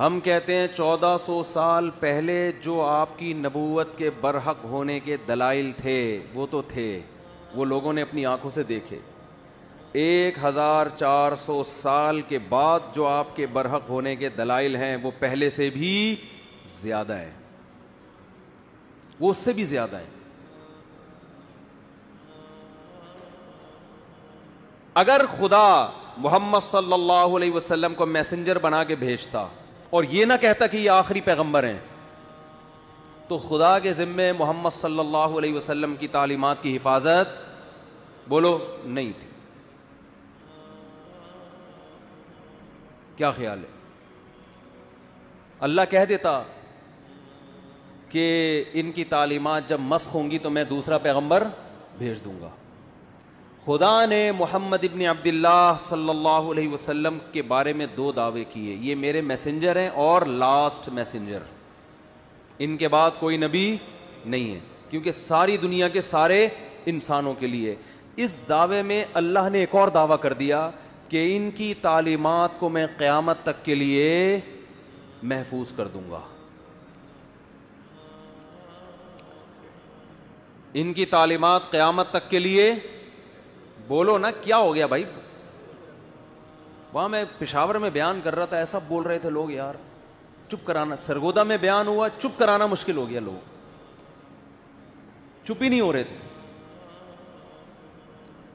ہم کہتے ہیں 1400 سال پہلے جو آپ کی نبوت کے برحق ہونے کے دلائل تھے وہ تو تھے، وہ لوگوں نے اپنی آنکھوں سے دیکھے۔ 1400 سال کے بعد جو آپ کے برحق ہونے کے دلائل ہیں وہ پہلے سے بھی زیادہ ہیں، وہ اس سے بھی زیادہ ہیں۔ اگر خدا محمد صلی اللہ علیہ وسلم کو میسنجر بنا کے بھیجتا اور یہ نہ کہتا کہ یہ آخری پیغمبر ہیں، تو خدا کے ذمے محمد صلی اللہ علیہ وسلم کی تعلیمات کی حفاظت بولو نہیں تھی۔ کیا خیال ہے؟ اللہ کہہ دیتا کہ ان کی تعلیمات جب مسخ ہوں گی تو میں دوسرا پیغمبر بھیج دوں گا۔ خدا نے محمد ابن عبداللہ صلی اللہ علیہ وسلم کے بارے میں 2 دعوے کیے، یہ میرے میسنجر ہیں اور لاسٹ میسنجر، ان کے بعد کوئی نبی نہیں ہے، کیونکہ ساری دنیا کے سارے انسانوں کے لیے۔ اس دعوے میں اللہ نے ایک اور دعویٰ کر دیا کہ ان کی تعلیمات کو میں قیامت تک کے لیے محفوظ کر دوں گا۔ ان کی تعلیمات قیامت تک کے لیے، بولو نا کیا ہو گیا بھائی؟ وہاں میں پشاور میں بیان کر رہا تھا، ایسا بول رہے تھے لوگ یار، چپ کرانا، سرگودا میں بیان ہوا، چپ کرانا مشکل ہو گیا، لوگ چپ ہی نہیں ہو رہے تھے۔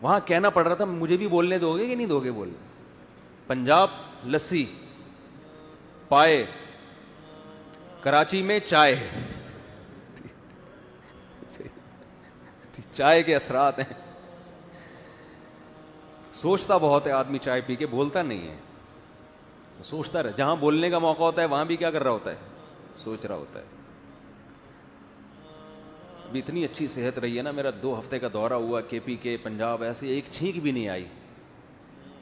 وہاں کہنا پڑ رہا تھا مجھے بھی بولنے دو گے کہ نہیں دو گے؟ بولنے پنجاب لسی پائے، کراچی میں چائے، چائے کے اثرات ہیں۔ سوچتا بہت ہے آدمی، چائے پی کے بولتا نہیں ہے، سوچتا رہے، جہاں بولنے کا موقع ہوتا ہے وہاں بھی کیا کر رہا ہوتا ہے؟ سوچ رہا ہوتا ہے۔ ابھی اتنی اچھی صحت رہی ہے نا، میرا 2 ہفتے کا دورہ ہوا کے پی کے پنجاب، ایسے ایک چھینک بھی نہیں آئی،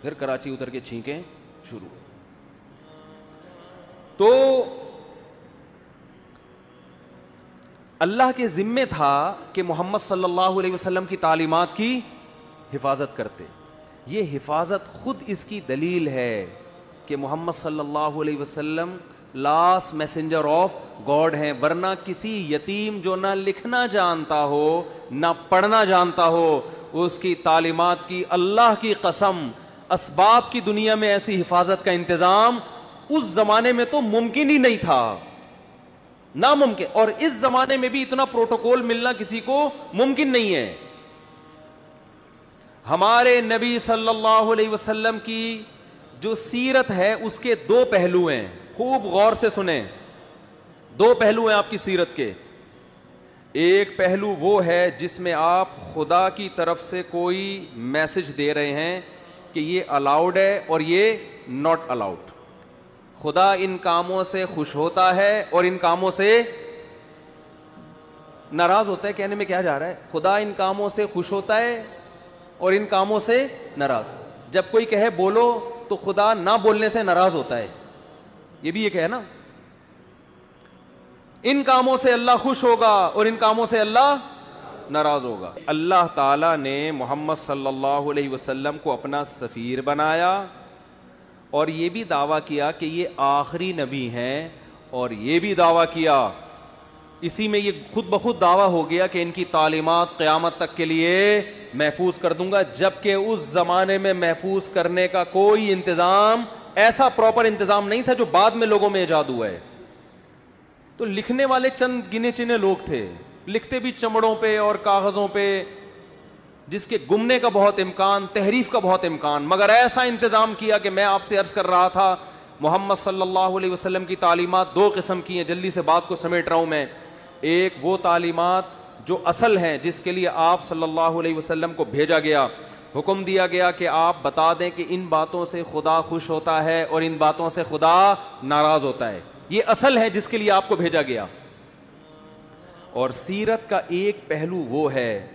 پھر کراچی اتر کے چھینکیں شروع۔ تو اللہ کے ذمے تھا کہ محمد صلی اللہ علیہ وسلم کی تعلیمات کی حفاظت کرتے۔ یہ حفاظت خود اس کی دلیل ہے کہ محمد صلی اللہ علیہ وسلم لاسٹ میسنجر آف گاڈ ہیں، ورنہ کسی یتیم جو نہ لکھنا جانتا ہو نہ پڑھنا جانتا ہو، اس کی تعلیمات کی اللہ کی قسم اسباب کی دنیا میں ایسی حفاظت کا انتظام اس زمانے میں تو ممکن ہی نہیں تھا، ناممکن، اور اس زمانے میں بھی اتنا پروٹوکول ملنا کسی کو ممکن نہیں ہے۔ ہمارے نبی صلی اللہ علیہ وسلم کی جو سیرت ہے اس کے 2 پہلو ہیں، خوب غور سے سنیں، 2 پہلو ہیں آپ کی سیرت کے۔ ایک پہلو وہ ہے جس میں آپ خدا کی طرف سے کوئی میسج دے رہے ہیں کہ یہ الاؤڈ ہے اور یہ ناٹ الاؤڈ۔ خدا ان کاموں سے خوش ہوتا ہے اور ان کاموں سے ناراض ہوتا ہے۔ کہنے میں کیا جا رہا ہے؟ خدا ان کاموں سے خوش ہوتا ہے اور ان کاموں سے ناراض۔ جب کوئی کہے بولو تو خدا نہ بولنے سے ناراض ہوتا ہے، یہ بھی ایک ہے نا۔ ان کاموں سے اللہ خوش ہوگا اور ان کاموں سے اللہ ناراض ہوگا۔ اللہ تعالیٰ نے محمد صلی اللہ علیہ وسلم کو اپنا سفیر بنایا اور یہ بھی دعویٰ کیا کہ یہ آخری نبی ہیں، اور یہ بھی دعویٰ کیا، اسی میں یہ خود بخود دعویٰ ہو گیا کہ ان کی تعلیمات قیامت تک کے لیے محفوظ کر دوں گا، جبکہ اس زمانے میں محفوظ کرنے کا کوئی انتظام، ایسا پراپر انتظام نہیں تھا جو بعد میں لوگوں میں ایجاد ہوا ہے۔ تو لکھنے والے چند گنے چنے لوگ تھے، لکھتے بھی چمڑوں پہ اور کاغذوں پہ، جس کے گمنے کا بہت امکان، تحریف کا بہت امکان، مگر ایسا انتظام کیا کہ میں آپ سے عرض کر رہا تھا محمد صلی اللہ علیہ وسلم کی تعلیمات 2 قسم کی ہیں، جلدی سے بات کو سمیٹ رہا ہوں میں۔ ایک وہ تعلیمات جو اصل ہیں، جس کے لیے آپ صلی اللہ علیہ وسلم کو بھیجا گیا، حکم دیا گیا کہ آپ بتا دیں کہ ان باتوں سے خدا خوش ہوتا ہے اور ان باتوں سے خدا ناراض ہوتا ہے، یہ اصل ہے جس کے لیے آپ کو بھیجا گیا۔ اور سیرت کا ایک پہلو وہ ہے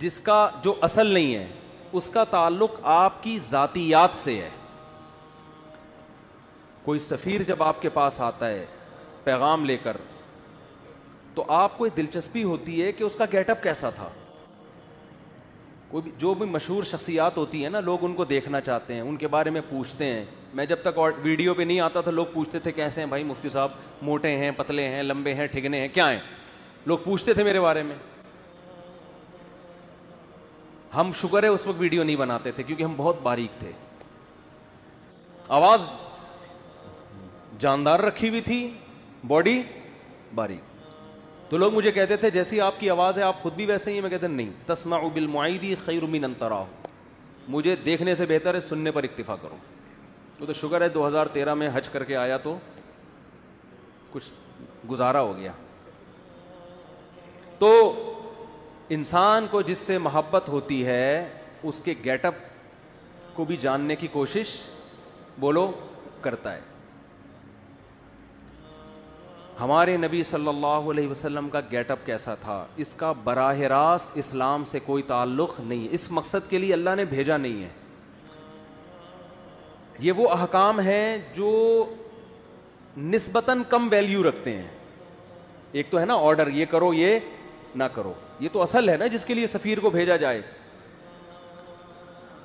جس کا جو اصل نہیں ہے، اس کا تعلق آپ کی ذاتیات سے ہے۔ کوئی سفیر جب آپ کے پاس آتا ہے پیغام لے کر، تو آپ کو دلچسپی ہوتی ہے کہ اس کا گیٹ اپ کیسا تھا، کوئی بھی جو بھی مشہور شخصیات ہوتی ہیں نا, لوگ ان کو دیکھنا چاہتے ہیں, ان کے بارے میں پوچھتے ہیں. میں جب تک ویڈیو پہ نہیں آتا تھا لوگ پوچھتے تھے کیسے ہیں بھائی مفتی صاحب, موٹے ہیں, پتلے ہیں, لمبے ہیں, ٹھگنے ہیں, کیا ہیں, لوگ پوچھتے تھے میرے بارے میں. ہم شکر ہے اس وقت ویڈیو نہیں بناتے تھے کیونکہ ہم بہت باریک تھے, آواز جاندار رکھی ہوئی تھی, باڈی باریک. تو لوگ مجھے کہتے تھے جیسی آپ کی آواز ہے آپ خود بھی ویسے ہی ہیں. میں کہتا نہیں, تسمع بالمعید خیر من ان تراہ, مجھے دیکھنے سے بہتر ہے سننے پر اکتفا کرو. تو شکر ہے 2013 میں حج کر کے آیا تو کچھ گزارا ہو گیا. تو انسان کو جس سے محبت ہوتی ہے اس کے گیٹ اپ کو بھی جاننے کی کوشش بولو کرتا ہے. ہمارے نبی صلی اللہ علیہ وسلم کا گیٹ اپ کیسا تھا, اس کا براہ راست اسلام سے کوئی تعلق نہیں ہے. اس مقصد کے لیے اللہ نے بھیجا نہیں ہے. یہ وہ احکام ہیں جو نسبتاً کم ویلیو رکھتے ہیں. ایک تو ہے نا آرڈر, یہ کرو یہ نہ کرو, یہ تو اصل ہے نا جس کے لیے سفیر کو بھیجا جائے.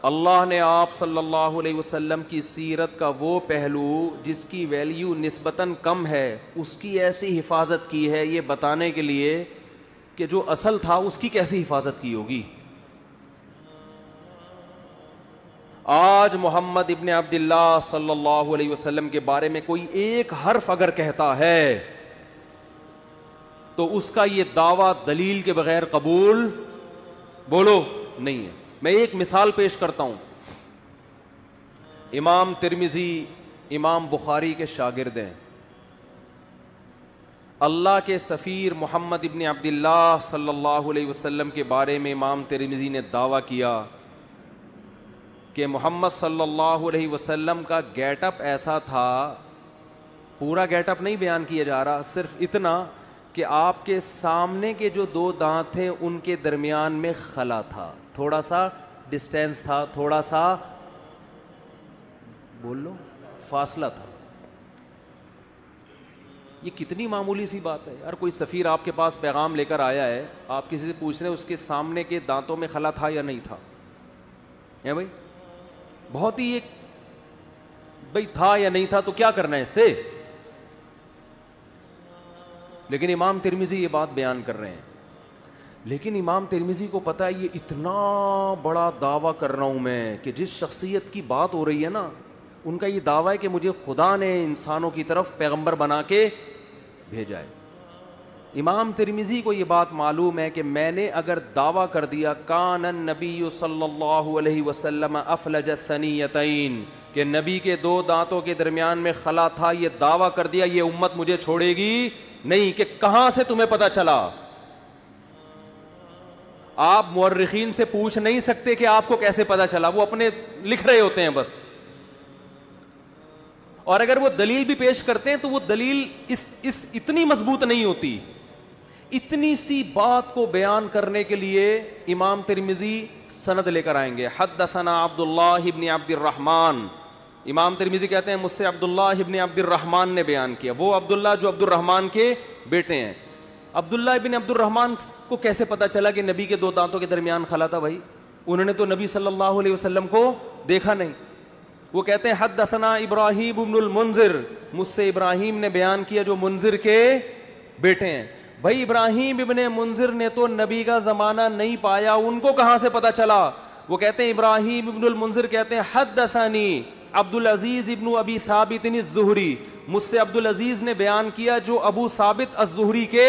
اللہ نے آپ صلی اللہ علیہ وسلم کی سیرت کا وہ پہلو جس کی ویلیو نسبتاً کم ہے اس کی ایسی حفاظت کی ہے یہ بتانے کے لیے کہ جو اصل تھا اس کی کیسی حفاظت کی ہوگی. آج محمد ابن عبداللہ صلی اللہ علیہ وسلم کے بارے میں کوئی ایک حرف اگر کہتا ہے تو اس کا یہ دعویٰ دلیل کے بغیر قبول بولو نہیں ہے. میں ایک مثال پیش کرتا ہوں. امام ترمذی امام بخاری کے شاگرد ہیں. اللہ کے سفیر محمد ابن عبداللہ صلی اللہ علیہ وسلم کے بارے میں امام ترمذی نے دعویٰ کیا کہ محمد صلی اللہ علیہ وسلم کا گیٹ اپ ایسا تھا. پورا گیٹ اپ نہیں بیان کیا جا رہا, صرف اتنا کہ آپ کے سامنے کے جو دو دانت تھے ان کے درمیان میں خلا تھا, تھوڑا سا ڈسٹینس تھا, تھوڑا سا بول لو فاصلہ تھا. یہ کتنی معمولی سی بات ہے یار. کوئی سفیر آپ کے پاس پیغام لے کر آیا ہے, آپ کسی سے پوچھ رہے ہیں اس کے سامنے کے دانتوں میں خلا تھا یا نہیں تھا, ہے بھائی بہت ہی ایک بھائی تھا یا نہیں تھا تو کیا کرنا ہے اس سے. لیکن امام ترمذی یہ بات بیان کر رہے ہیں. لیکن امام ترمذی کو پتا ہے یہ اتنا بڑا دعویٰ کر رہا ہوں میں کہ جس شخصیت کی بات ہو رہی ہے نا ان کا یہ دعویٰ ہے کہ مجھے خدا نے انسانوں کی طرف پیغمبر بنا کے بھیجا ہے. امام ترمذی کو یہ بات معلوم ہے کہ میں نے اگر دعویٰ کر دیا کان النبی صلی اللہ علیہ وسلم افلج الثنیتین کہ نبی کے دو دانتوں کے درمیان میں خلا تھا, یہ دعویٰ کر دیا, یہ امت مجھے چھوڑے گی نہیں. کہ کہاں سے تمہیں پتا چلا؟ آپ مورخین سے پوچھ نہیں سکتے کہ آپ کو کیسے پتا چلا, وہ اپنے لکھ رہے ہوتے ہیں بس. اور اگر وہ دلیل بھی پیش کرتے ہیں تو وہ دلیل اس اتنی مضبوط نہیں ہوتی. اتنی سی بات کو بیان کرنے کے لیے امام ترمذی سند لے کر آئیں گے. حدثنا عبداللہ ابن عبد الرحمن, امام ترمذی کہتے ہیں مجھ سے عبداللہ ابن عبد الرحمن نے بیان کیا. وہ عبداللہ جو عبد الرحمن کے بیٹے ہیں. عبداللہ ابن عبد الرحمن کو کیسے پتا چلا کہ نبی کے دو دانتوں کے درمیان خلا تھا؟ بھائی انہوں نے تو نبی صلی اللہ علیہ وسلم کو دیکھا نہیں. وہ کہتے ہیں حدثنا ابراہیم ابن المنذر, مجھ سے ابراہیم نے بیان کیا جو منذر کے بیٹے ہیں. بھائی ابراہیم ابن منذر نے تو نبی کا زمانہ نہیں پایا, ان کو کہاں سے پتا چلا؟ وہ کہتے ہیں ابراہیم ابن المنذر کہتے ہیں حدثنی عبد العزیز ابن ابی ثابت الزہری, مجھ سے عبد العزیز نے بیان کیا جو ابو ثابت الزہری کے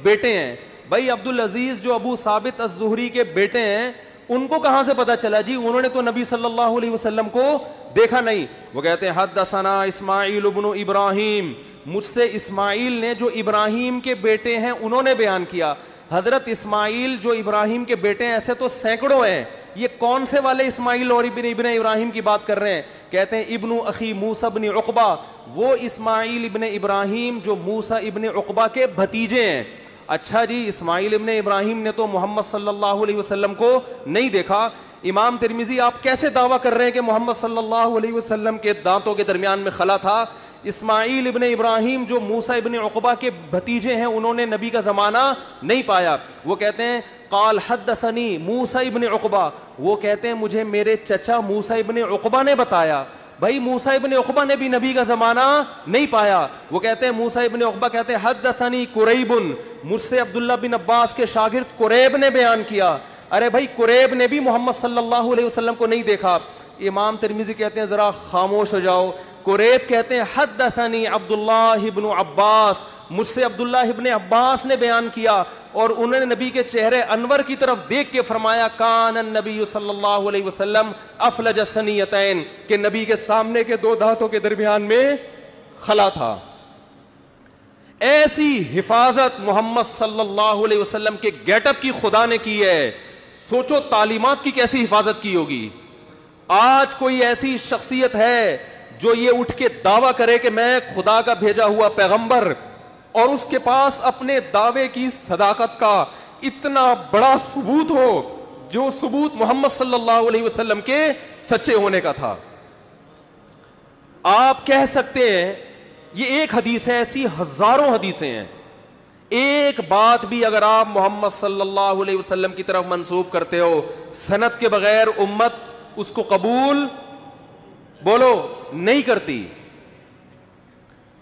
بیٹے ہیں. بھائی عبد العزیز جو ابو ثابت الزہری کے بیٹے ہیں ان کو کہاں سے پتا چلا؟ جی انہوں نے تو نبی صلی اللہ علیہ وسلم کو دیکھا نہیں. وہ کہتے ہیں حدثنا اسماعیل ابن ابراہیم, مجھ سے اسماعیل نے جو ابراہیم کے بیٹے ہیں انہوں نے بیان کیا. حضرت اسماعیل جو ابراہیم کے بیٹے ہیں ایسے تو سینکڑوں ہیں, یہ کون سے والے اسماعیل اور ابن ابراہیم کی بات کر رہے ہیں؟ کہتے ہیں ابن اخی موسیٰ ابن عقبہ, وہ اسماعیل ابن ابراہیم جو موسیٰ ابن عقبہ کے بھتیجے ہیں. اچھا جی, اسماعیل ابن ابراہیم نے تو محمد صلی اللہ علیہ وسلم کو نہیں دیکھا. امام ترمذی آپ کیسے دعویٰ کر رہے ہیں کہ محمد صلی اللہ علیہ وسلم کے دانتوں کے درمیان میں خلا تھا؟ اسماعیل ابن ابراہیم جو موسیٰ ابن عقبہ کے بھتیجے ہیں انہوں نے نبی کا زمانہ نہیں پایا. وہ کہتے ہیں قال حدثنی موسیٰ ابن عقبہ, وہ کہتے ہیں مجھے میرے چچا موسیٰ ابن عقبہ نے بتایا. بھائی موسیٰ ابن عقبہ نے بھی نبی کا زمانہ نہیں پایا. وہ کہتے ہیں موسیٰ ابن عقبہ کہتے ہیں حدثنی قریب, مجھ سے عبداللہ بن عباس کے شاگرد قریب نے بیان کیا. ارے بھائی قریب نے بھی محمد صلی اللہ علیہ وسلم کو نہیں دیکھا. امام ترمذی کہتے ہیں ذرا خاموش ہو جاؤ. قریب کہتے ہیں حدثنی عبداللہ ابن عباس, مجھ سے عبداللہ ابن عباس نے بیان کیا اور انہوں نے نبی کے چہرے انور کی طرف دیکھ کے فرمایا کان النبی صلی اللہ علیہ وسلم افلج الثنیتین, کہ نبی کے سامنے کے دو دانتوں کے درمیان میں خلا تھا. ایسی حفاظت محمد صلی اللہ علیہ وسلم کے گیٹ اپ کی خدا نے کی ہے. سوچو تعلیمات کی کیسی حفاظت کی ہوگی. آج کوئی ایسی شخصیت ہے جو یہ اٹھ کے دعویٰ کرے کہ میں خدا کا بھیجا ہوا پیغمبر, اور اس کے پاس اپنے دعوے کی صداقت کا اتنا بڑا ثبوت ہو جو ثبوت محمد صلی اللہ علیہ وسلم کے سچے ہونے کا تھا. آپ کہہ سکتے ہیں یہ ایک حدیث ہے, ایسی ہزاروں حدیثیں ہیں, ایک بات بھی اگر آپ محمد صلی اللہ علیہ وسلم کی طرف منسوب کرتے ہو سند کے بغیر امت اس کو قبول بولو نہیں کرتی.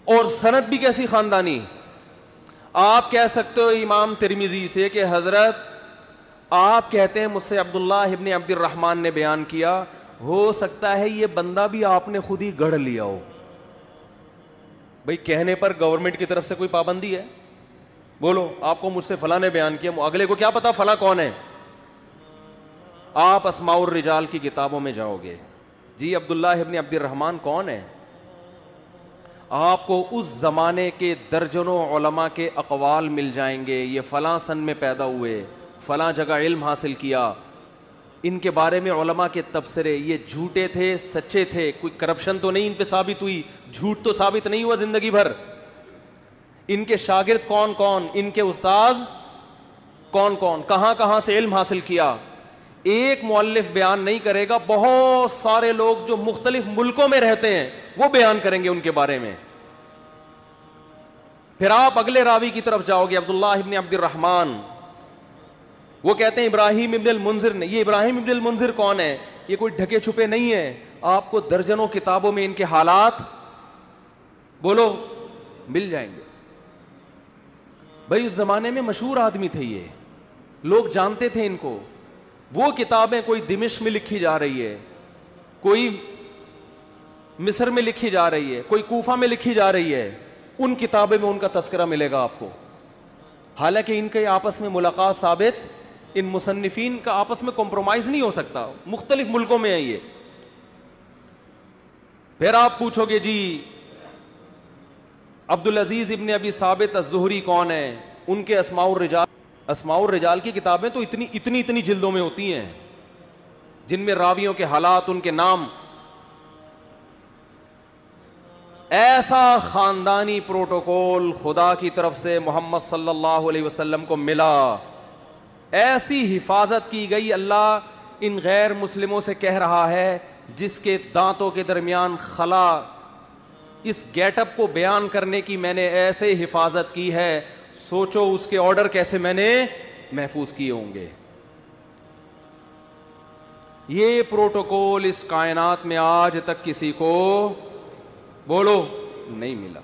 اور سند بھی کیسی خاندانی. آپ کہہ سکتے ہو امام ترمذی سے کہ حضرت آپ کہتے ہیں مجھ سے عبداللہ ابن عبد الرحمن نے بیان کیا, ہو سکتا ہے یہ بندہ بھی آپ نے خود ہی گڑھ لیا ہو. بھئی کہنے پر گورنمنٹ کی طرف سے کوئی پابندی ہے؟ بولو آپ کو مجھ سے فلاں نے بیان کیا, اگلے کو کیا پتا فلاں کون ہے. آپ اسماء الرجال کی کتابوں میں جاؤ گے, جی عبداللہ ابن عبد الرحمن کون ہے, آپ کو اس زمانے کے درجنوں علماء کے اقوال مل جائیں گے. یہ فلاں سن میں پیدا ہوئے, فلاں جگہ علم حاصل کیا, ان کے بارے میں علماء کے تبصرے, یہ جھوٹے تھے سچے تھے, کوئی کرپشن تو نہیں ان پہ ثابت ہوئی, جھوٹ تو ثابت نہیں ہوا زندگی بھر, ان کے شاگرد کون کون, ان کے استاذ کون کون, کہاں کہاں سے علم حاصل کیا. ایک مؤلف بیان نہیں کرے گا, بہت سارے لوگ جو مختلف ملکوں میں رہتے ہیں وہ بیان کریں گے ان کے بارے میں. پھر آپ اگلے راوی کی طرف جاؤ گے, عبداللہ ابن عبد الرحمن, وہ کہتے ہیں ابراہیم ابن المنذر نے. یہ ابراہیم ابن المنذر کون ہے؟ یہ کوئی ڈھکے چھپے نہیں ہے, آپ کو درجنوں کتابوں میں ان کے حالات بولو مل جائیں گے. بھائی اس زمانے میں مشہور آدمی تھے, یہ لوگ جانتے تھے ان کو. وہ کتابیں کوئی دمشق میں لکھی جا رہی ہے, کوئی مصر میں لکھی جا رہی ہے, کوئی کوفہ میں لکھی جا رہی ہے, ان کتابیں میں ان کا تذکرہ ملے گا آپ کو. حالانکہ ان کے آپس میں ملاقات ثابت, ان مصنفین کا آپس میں کمپرومائز نہیں ہو سکتا, مختلف ملکوں میں ہے یہ. پھر آپ پوچھو گے جی عبدالعزیز ابن ابی ثابت الزہری کون ہے, ان کے اسماء الرجال کی کتابیں تو اتنی جلدوں میں ہوتی ہیں جن میں راویوں کے حالات, ان کے نام. ایسا خاندانی پروٹوکول خدا کی طرف سے محمد صلی اللہ علیہ وسلم کو ملا, ایسی حفاظت کی گئی. اللہ ان غیر مسلموں سے کہہ رہا ہے جس کے دانتوں کے درمیان خلا, اس گیٹ اپ کو بیان کرنے کی میں نے ایسے حفاظت کی ہے, سوچو اس کے آرڈر کیسے میں نے محفوظ کیے ہوں گے. یہ پروٹوکول اس کائنات میں آج تک کسی کو بولو نہیں ملا.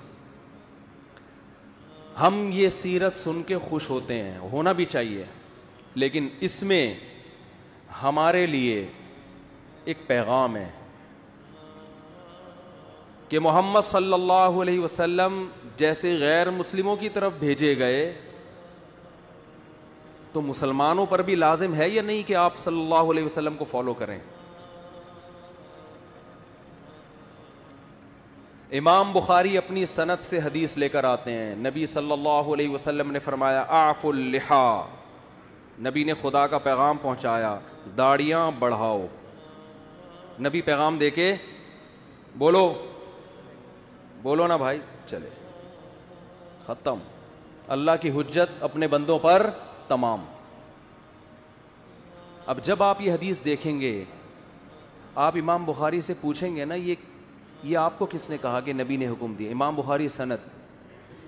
ہم یہ سیرت سن کے خوش ہوتے ہیں, ہونا بھی چاہیے, لیکن اس میں ہمارے لیے ایک پیغام ہے کہ محمد صلی اللہ علیہ وسلم جیسے غیر مسلموں کی طرف بھیجے گئے تو مسلمانوں پر بھی لازم ہے یا نہیں کہ آپ صلی اللہ علیہ وسلم کو فالو کریں. امام بخاری اپنی سند سے حدیث لے کر آتے ہیں, نبی صلی اللہ علیہ وسلم نے فرمایا اعفوا اللحا, نبی نے خدا کا پیغام پہنچایا, داڑیاں بڑھاؤ. نبی پیغام دے کے بولو نا بھائی, چلے ختم. اللہ کی حجت اپنے بندوں پر تمام. اب جب آپ یہ حدیث دیکھیں گے, آپ امام بخاری سے پوچھیں گے نا یہ یہ آپ کو کس نے کہا کہ نبی نے حکم دیا؟ امام بخاری سند،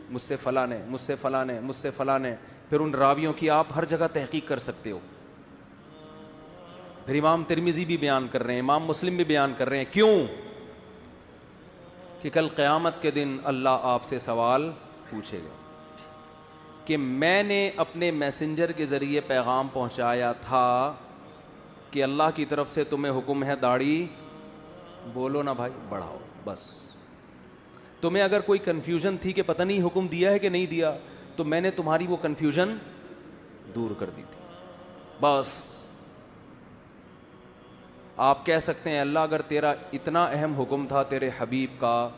مجھ سے فلاں نے، مجھ سے فلاں نے، مجھ سے فلاں نے، پھر ان راویوں کی آپ ہر جگہ تحقیق کر سکتے ہو. پھر امام ترمذی بھی بیان کر رہے ہیں، امام مسلم بھی بیان کر رہے ہیں. کیوں؟ کہ کل قیامت کے دن اللہ آپ سے سوال پوچھے گا کہ میں نے اپنے میسنجر کے ذریعے پیغام پہنچایا تھا کہ اللہ کی طرف سے تمہیں حکم ہے داڑھی بولو نا بھائی بڑھاؤ. بس تمہیں اگر کوئی کنفیوژن تھی کہ پتہ نہیں حکم دیا ہے کہ نہیں دیا، تو میں نے تمہاری وہ کنفیوژن دور کر دی تھی. بس آپ کہہ سکتے ہیں اللہ اگر تیرا اتنا اہم حکم تھا تیرے حبیب کا،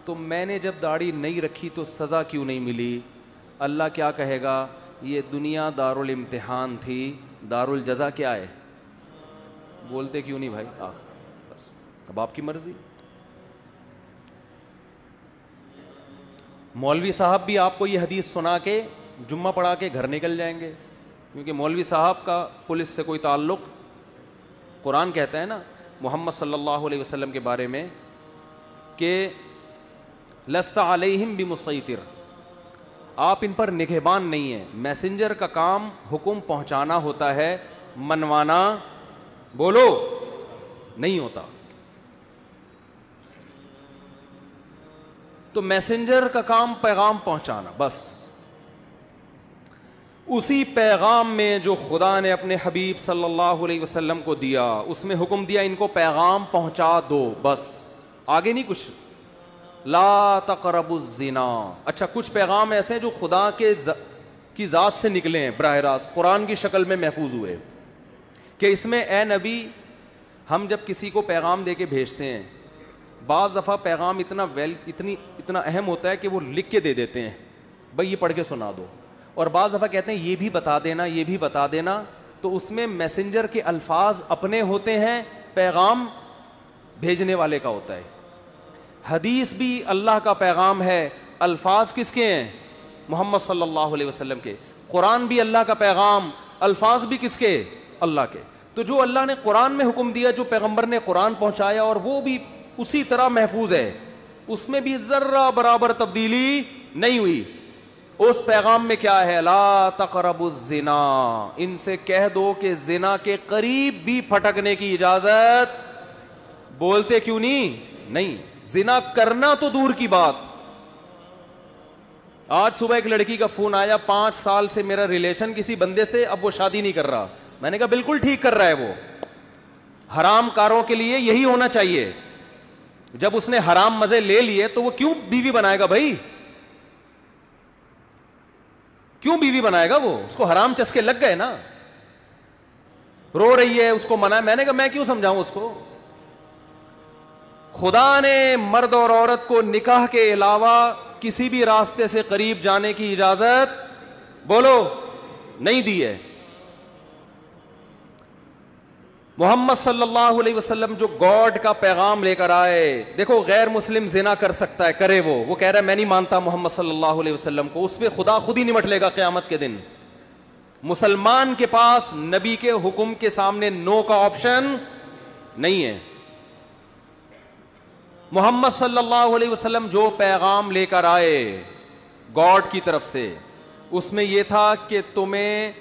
تو میں نے جب داڑھی نہیں رکھی تو سزا کیوں نہیں ملی؟ اللہ کیا کہے گا؟ یہ دنیا دارالامتحان تھی، دارالجزا کیا ہے؟ بولتے کیوں نہیں بھائی؟ بس اب آپ کی مرضی. مولوی صاحب بھی آپ کو یہ حدیث سنا کے جمعہ پڑھا کے گھر نکل جائیں گے، کیونکہ مولوی صاحب کا پولیس سے کوئی تعلق. قرآن کہتا ہے نا محمد صلی اللہ علیہ وسلم کے بارے میں کہ لست علیہم بمسیطر، آپ ان پر نگہبان نہیں ہیں. میسنجر کا کام حکم پہنچانا ہوتا ہے، منوانا بولو نہیں ہوتا. تو میسنجر کا کام پیغام پہنچانا بس. اسی پیغام میں جو خدا نے اپنے حبیب صلی اللہ علیہ وسلم کو دیا، اس میں حکم دیا ان کو پیغام پہنچا دو، بس آگے نہیں کچھ. لا تقربوا الزنا. اچھا کچھ پیغام ایسے ہیں جو خدا کی ذات سے نکلے ہیں، براہ راست قرآن کی شکل میں محفوظ ہوئے، کہ اس میں اے نبی ہم جب کسی کو پیغام دے کے بھیجتے ہیں، بعض دفعہ پیغام اتنا اہم ہوتا ہے کہ وہ لکھ کے دے دیتے ہیں، بھائی یہ پڑھ کے سنا دو، اور بعض دفعہ کہتے ہیں یہ بھی بتا دینا، یہ بھی بتا دینا. تو اس میں میسنجر کے الفاظ اپنے ہوتے ہیں، پیغام بھیجنے والے کا ہوتا ہے. حدیث بھی اللہ کا پیغام ہے، الفاظ کس کے ہیں؟ محمد صلی اللہ علیہ وسلم کے. قرآن بھی اللہ کا پیغام، الفاظ بھی کس کے؟ اللہ کے. تو جو اللہ نے قرآن میں حکم دیا، جو پیغمبر نے قرآن پہنچایا، اور وہ بھی اسی طرح محفوظ ہے، اس میں بھی ذرہ برابر تبدیلی نہیں ہوئی. اس پیغام میں کیا ہے؟ لا تقربوا الزنا. ان سے کہہ دو کہ زنا کے قریب بھی پھٹکنے کی اجازت. بولتے کیوں نہیں. زنا کرنا تو دور کی بات. آج صبح ایک لڑکی کا فون آیا، 5 سال سے میرا ریلیشن کسی بندے سے، اب وہ شادی نہیں کر رہا. میں نے کہا بالکل ٹھیک کر رہا ہے، وہ حرام کاروں کے لیے یہی ہونا چاہیے. جب اس نے حرام مزے لے لیے تو وہ کیوں بیوی بنائے گا بھائی؟ کیوں بیوی بنائے گا؟ وہ اس کو حرام چسکے لگ گئے نا. رو رہی ہے، اس کو منع. میں نے کہا میں کیوں سمجھاؤں اس کو؟ خدا نے مرد اور عورت کو نکاح کے علاوہ کسی بھی راستے سے قریب جانے کی اجازت بولو نہیں دی ہے. محمد صلی اللہ علیہ وسلم جو گاڈ کا پیغام لے کر آئے، دیکھو غیر مسلم زنا کر سکتا ہے، کرے وہ کہہ رہا ہے میں نہیں مانتا محمد صلی اللہ علیہ وسلم کو، اس پہ خدا خود ہی نمٹ لے گا قیامت کے دن. مسلمان کے پاس نبی کے حکم کے سامنے نو کا آپشن نہیں ہے. محمد صلی اللہ علیہ وسلم جو پیغام لے کر آئے گاڈ کی طرف سے، اس میں یہ تھا کہ تمہیں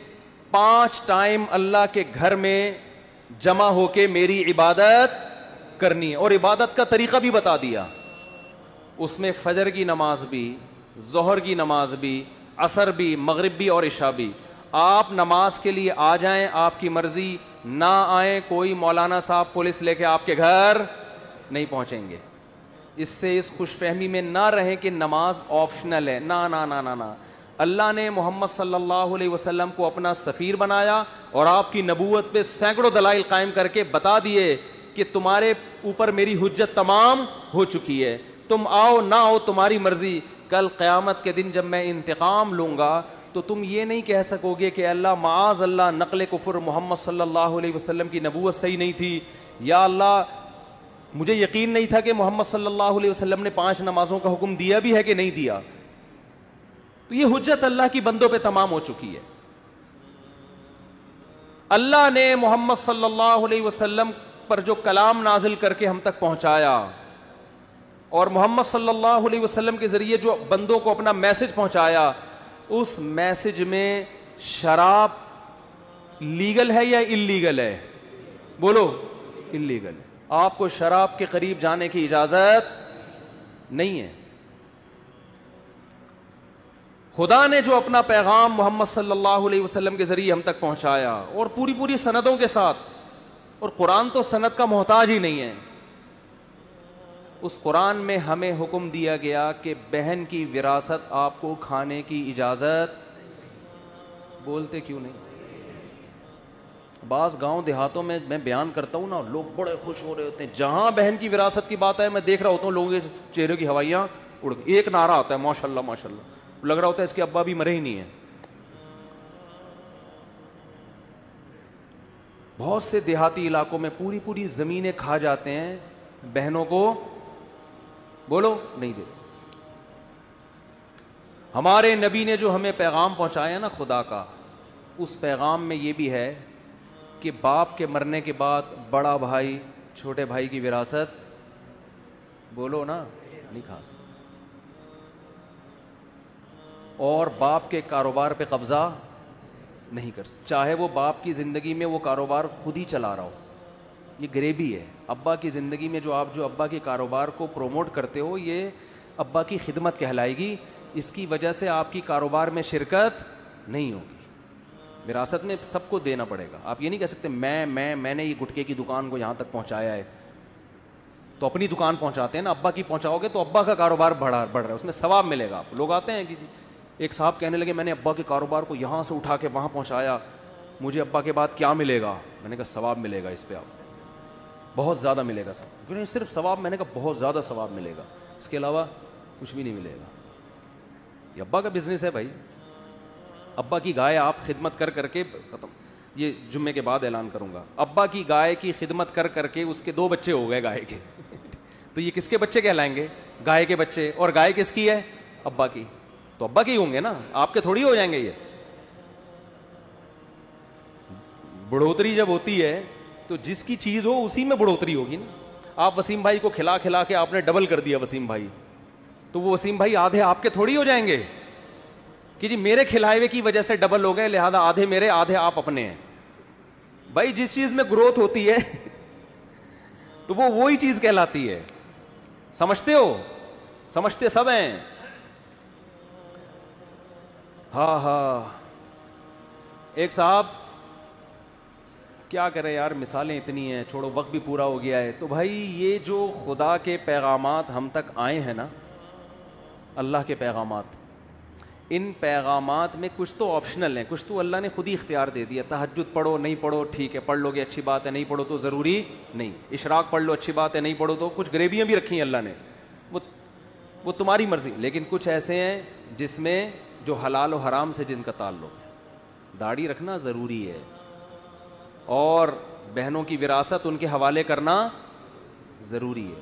5 ٹائم اللہ کے گھر میں جمع ہو کے میری عبادت کرنی ہے، اور عبادت کا طریقہ بھی بتا دیا. اس میں فجر کی نماز بھی، ظہر کی نماز بھی، عصر بھی، مغرب بھی اور عشاء بھی. آپ نماز کے لیے آ جائیں، آپ کی مرضی، نہ آئیں، کوئی مولانا صاحب پولیس لے کے آپ کے گھر نہیں پہنچیں گے. اس سے اس خوش فہمی میں نہ رہیں کہ نماز آپشنل ہے. نہ نہ نہ نہ نہ. اللہ نے محمد صلی اللہ علیہ وسلم کو اپنا سفیر بنایا اور آپ کی نبوت پہ سینکڑوں دلائل قائم کر کے بتا دیے کہ تمہارے اوپر میری حجت تمام ہو چکی ہے، تم آؤ نہ آؤ تمہاری مرضی. کل قیامت کے دن جب میں انتقام لوں گا تو تم یہ نہیں کہہ سکو گے کہ اللہ معاذ اللہ نقل کفر، محمد صلی اللہ علیہ وسلم کی نبوت صحیح نہیں تھی، یا اللہ مجھے یقین نہیں تھا کہ محمد صلی اللہ علیہ وسلم نے 5 نمازوں کا حکم دیا بھی ہے کہ نہیں دیا. تو یہ حجت اللہ کی بندوں پہ تمام ہو چکی ہے. اللہ نے محمد صلی اللہ علیہ وسلم پر جو کلام نازل کر کے ہم تک پہنچایا، اور محمد صلی اللہ علیہ وسلم کے ذریعے جو بندوں کو اپنا میسج پہنچایا, اس میسج میں شراب لیگل ہے یا انلیگل ہے؟ بولو, انلیگل ہے. آپ کو شراب کے قریب جانے کی اجازت نہیں ہے. خدا نے جو اپنا پیغام محمد صلی اللہ علیہ وسلم کے ذریعے ہم تک پہنچایا, اور پوری سندوں کے ساتھ, اور قرآن تو سند کا محتاج ہی نہیں ہے, اس قرآن میں ہمیں حکم دیا گیا کہ بہن کی وراثت آپ کو کھانے کی اجازت. بولتے کیوں نہیں؟ بعض گاؤں دیہاتوں میں بیان کرتا ہوں نا, لوگ بڑے خوش ہو رہے ہوتے ہیں. جہاں بہن کی وراثت کی بات ہے, میں دیکھ رہا ہوتا ہوں لوگوں کے چہرے کی ہوائیاں اڑ گئی. ایک نعرہ آتا ہے ماشاءاللہ ماشاءاللہ, لگ رہا ہوتا ہے اس کے ابا بھی مرے ہی نہیں ہیں. بہت سے دیہاتی علاقوں میں پوری زمینیں کھا جاتے ہیں, بہنوں کو بولو نہیں دے. ہمارے نبی نے جو ہمیں پیغام پہنچایا نا خدا کا, اس پیغام میں یہ بھی ہے کہ باپ کے مرنے کے بعد بڑا بھائی چھوٹے بھائی کی وراثت, بولو نا, نہیں کھا سکتا. اور باپ کے کاروبار پہ قبضہ نہیں کر سکتا, چاہے وہ باپ کی زندگی میں وہ کاروبار خود ہی چلا رہا ہو. یہ غریبی ہے. ابا کی زندگی میں جو آپ جو ابا کے کاروبار کو پروموٹ کرتے ہو, یہ ابا کی خدمت کہلائے گی. اس کی وجہ سے آپ کی کاروبار میں شرکت نہیں ہوگی. وراثت میں سب کو دینا پڑے گا. آپ یہ نہیں کہہ سکتے میں نے یہ گٹکے کی دکان کو یہاں تک پہنچایا ہے, تو اپنی دکان پہنچاتے ہیں نا, ابا کی پہنچاؤ گے تو ابا کا کاروبار بڑھ رہا ہے, اس میں ثواب ملے گا. آپ لوگ آتے ہیں کہ ایک صاحب کہنے لگے میں نے ابا کے کاروبار کو یہاں سے اٹھا کے وہاں پہنچایا, مجھے ابا کے بعد کیا ملے گا؟ میں نے کہا ثواب ملے گا, اس پہ آپ بہت زیادہ ملے گا ثواب. کیوں نہیں صرف ثواب؟ میں نے کہا بہت زیادہ ثواب ملے گا, اس کے علاوہ کچھ بھی نہیں ملے گا. یہ ابا کا بزنس ہے بھائی. ابا کی گائے آپ خدمت کر کے ختم. یہ جمعے کے بعد اعلان کروں گا. ابا کی گائے کی خدمت کر کے اس کے 2 بچے ہو گئے گائے کے. تو یہ کس کے بچے کہلائیں گے؟ گائے کے بچے. اور گائے کس کی ہے؟ ابا کی. تو ابا کے ہی ہوں گے نا, آپ کے تھوڑی ہو جائیں گے. یہ بڑھوتری جب ہوتی ہے تو جس کی چیز ہو اسی میں بڑھوتری ہوگی نا. آپ وسیم بھائی کو کھلا کے آپ نے ڈبل کر دیا وسیم بھائی, تو وہ وسیم بھائی آدھے آپ کے تھوڑی ہو جائیں گے کہ جی میرے کھلائے ہوئے کی وجہ سے ڈبل ہو گئے, لہذا آدھے میرے آدھے آپ اپنے ہیں. بھائی جس چیز میں گروتھ ہوتی ہے تو وہ وہی چیز کہلاتی ہے. سمجھتے ہو؟ سمجھتے سب ہیں. ہاں ایک صاحب, کیا کرے یار, مثالیں اتنی ہیں, چھوڑو وقت بھی پورا ہو گیا ہے. تو بھائی یہ جو خدا کے پیغامات ہم تک آئے ہیں نا, اللہ کے پیغامات, ان پیغامات میں کچھ تو آپشنل ہیں, کچھ تو اللہ نے خود ہی اختیار دے دیا. تہجد پڑھو, نہیں پڑھو ٹھیک ہے, پڑھ لو گے اچھی بات ہے, نہیں پڑھو تو ضروری نہیں. اشراق پڑھ لو اچھی بات ہے, نہیں پڑھو تو کچھ غریبیاں بھی رکھی ہیں اللہ نے, وہ تمہاری مرضی. لیکن کچھ ایسے ہیں جس میں جو حلال و حرام سے جن کا تعلق ہے. داڑھی رکھنا ضروری ہے, اور بہنوں کی وراثت ان کے حوالے کرنا ضروری ہے.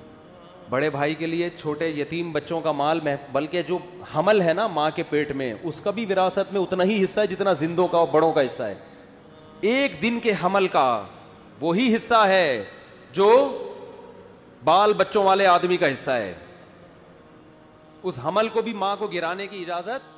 بڑے بھائی کے لیے چھوٹے یتیم بچوں کا مال, بلکہ جو حمل ہے نا ماں کے پیٹ میں, اس کا بھی وراثت میں اتنا ہی حصہ ہے جتنا زندوں کا اور بڑوں کا حصہ ہے. ایک دن کے حمل کا وہی حصہ ہے جو بال بچوں والے آدمی کا حصہ ہے. اس حمل کو بھی ماں کو گرانے کی اجازت